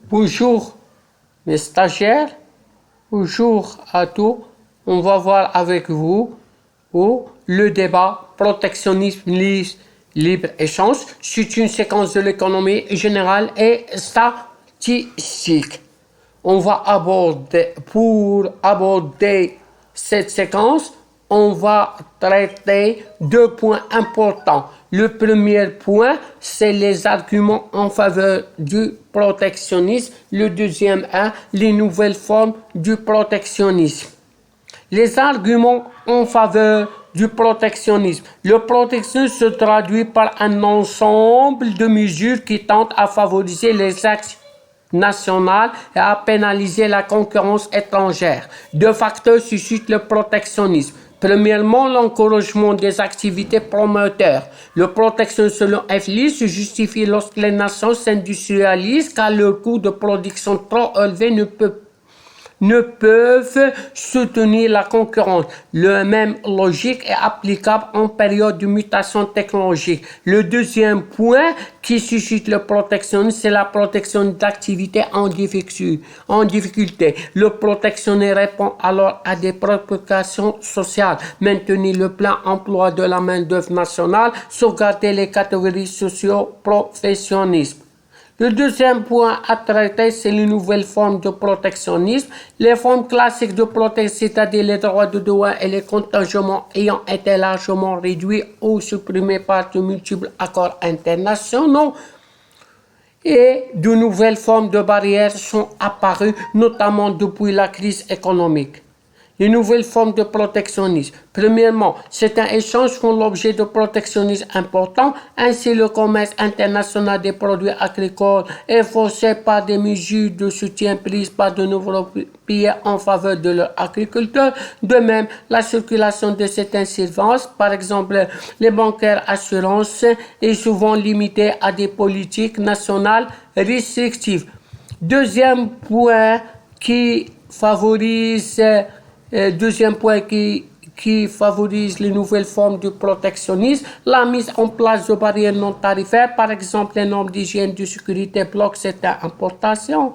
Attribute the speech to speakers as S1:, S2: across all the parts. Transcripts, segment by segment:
S1: Bonjour mes stagiaires, bonjour à tous. On va voir avec vous le débat protectionnisme libre-échange. C'est une séquence de l'économie générale et statistique. On va pour aborder cette séquence, on va traiter deux points importants. Le premier point, c'est les arguments en faveur du protectionnisme. Le deuxième est les nouvelles formes du protectionnisme. Les arguments en faveur du protectionnisme. Le protectionnisme se traduit par un ensemble de mesures qui tentent à favoriser les actions nationales et à pénaliser la concurrence étrangère. Deux facteurs suscitent le protectionnisme. Premièrement, l'encouragement des activités promoteurs. Le protectionnisme selon FLI se justifie lorsque les nations s'industrialisent car leur coût de production trop élevé ne peuvent soutenir la concurrence. La même logique est applicable en période de mutation technologique. Le deuxième point qui suscite le protectionnisme, c'est la protection d'activités en difficulté. Le protectionnisme répond alors à des préoccupations sociales, maintenir le plein emploi de la main-d'œuvre nationale, sauvegarder les catégories socio-professionnelles. Le deuxième point à traiter, c'est les nouvelles formes de protectionnisme. Les formes classiques de protection, c'est-à-dire les droits de douane et les contingentements ayant été largement réduits ou supprimés par de multiples accords internationaux. Et de nouvelles formes de barrières sont apparues, notamment depuis la crise économique. Les nouvelles formes de protectionnisme. Premièrement, certains échanges font l'objet de protectionnisme important. Ainsi, le commerce international des produits agricoles est forcé par des mesures de soutien prises par de nombreux pays en faveur de leurs agriculteurs. De même, la circulation de certains services, par exemple les bancaires assurances, est souvent limitée à des politiques nationales restrictives. Deuxième point qui favorise les nouvelles formes de protectionnisme, la mise en place de barrières non tarifaires, par exemple les normes d'hygiène de sécurité bloquent certaines importations.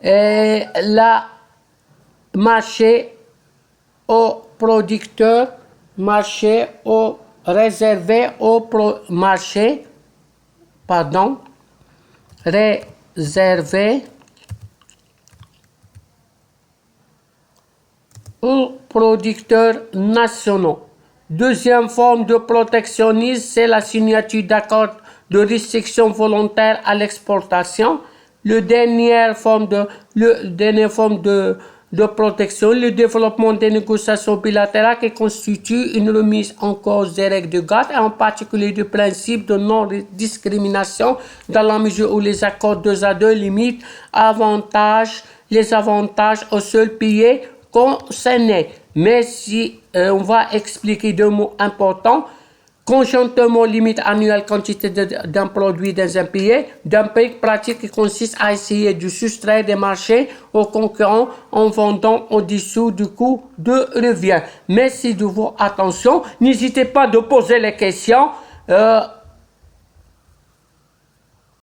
S1: Et la marché aux producteurs, réservé aux producteurs nationaux. Deuxième forme de protectionnisme, c'est la signature d'accords de restriction volontaire à l'exportation. La dernière forme de protection, le développement des négociations bilatérales qui constituent une remise en cause des règles de GATT et en particulier du principe de non-discrimination dans la mesure où les accords 2 à 2 limitent les avantages aux seuls pays concernés. Mais si on va expliquer deux mots importants, conjointement limite annuelle quantité d'un produit dans un pays, dumping pratique qui consiste à essayer de soustraire des marchés aux concurrents en vendant au-dessous du coût de revient. Merci de votre attention. N'hésitez pas de poser les questions.